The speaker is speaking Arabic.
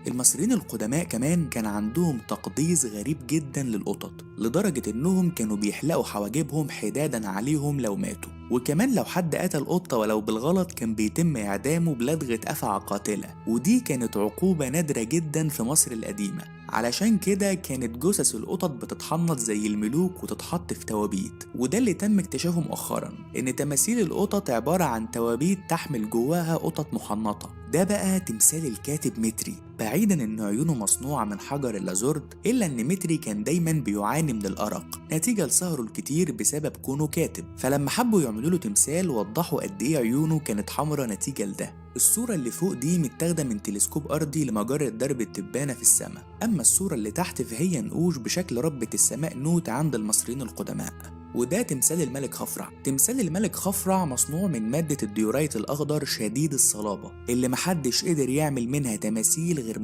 المصريين القدماء كمان كان عندهم تقديس غريب جدا للقطط، لدرجة إنهم كانوا بيحلقوا حواجبهم حدادا عليهم لو ماتوا، وكمان لو حد قتل قطة ولو بالغلط كان بيتم إعدامه بلدغة أفعى قاتلة، ودي كانت عقوبة نادرة جدا في مصر القديمة. علشان كده كانت جثث القطط بتتحنط زي الملوك وتتحط في توابيت، وده اللي تم اكتشافه مؤخرا، إن تماثيل القطط عبارة عن توابيت تحمل جواها قطط محنطة. ده بقى تمثال الكاتب متري، بعيدا ان عيونه مصنوعة من حجر اللازورد، الا ان متري كان دايما بيعاني من الارق نتيجة لسهره الكتير بسبب كونه كاتب، فلما حبوا يعملوا له تمثال وضحوا قد ايه عيونه كانت حمرا نتيجة لده. الصورة اللي فوق دي متاخدة من تلسكوب أرضي لمجرة درب التبانة في السماء، أما الصورة اللي تحت فهي نقوش بشكل ربة السماء نوت عند المصريين القدماء. وده تمثال الملك خفرع. تمثال الملك خفرع مصنوع من مادة الديورايت الأخضر شديد الصلابة اللي محدش قدر يعمل منها تماثيل غير